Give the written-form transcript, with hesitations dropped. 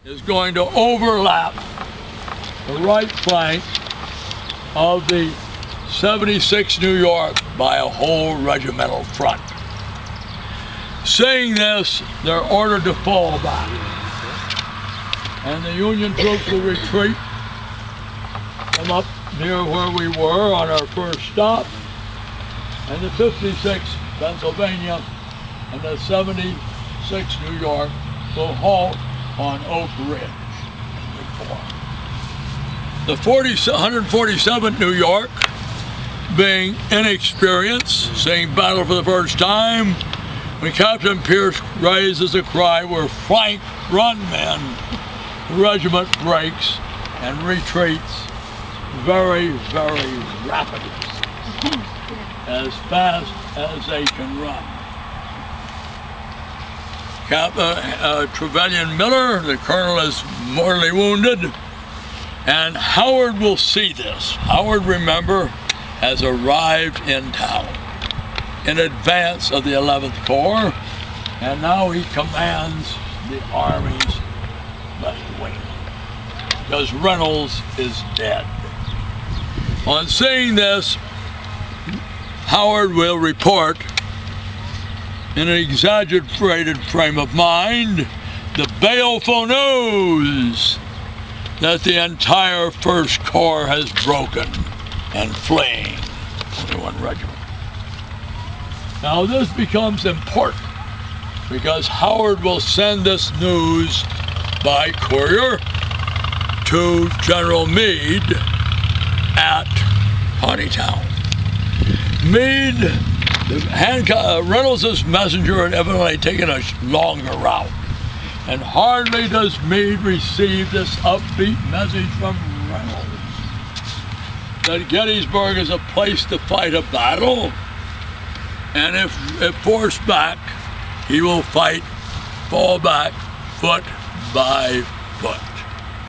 is going to overlap the right flank of the 76th New York by a whole regimental front. Seeing this, they're ordered to fall back, and the Union troops will retreat, come up near where we were on our first stop, and the 56th Pennsylvania and the 76th New York will halt on Oak Ridge and reform. The 147th New York, being inexperienced, seeing battle for the first time, when Captain Pierce raises a cry, "We're flanked, run men!" the regiment breaks and retreats very, very rapidly, as fast as they can run. Trevelyan Miller, the colonel, is mortally wounded, and Howard will see this. Howard, remember, has arrived in town in advance of the 11th Corps, and now he commands the Army's left wing, because Reynolds is dead. On seeing this, Howard will report in an exaggerated frame of mind the baleful news that the entire First Corps has broken and fleeing. Only one regiment. Now this becomes important because Howard will send this news by courier to General Meade at Pawnee-town. Meade, Reynolds' messenger had evidently taken a longer route, and hardly does Meade receive this upbeat message from Reynolds that Gettysburg is a place to fight a battle, and if forced back, he will fall back foot by foot.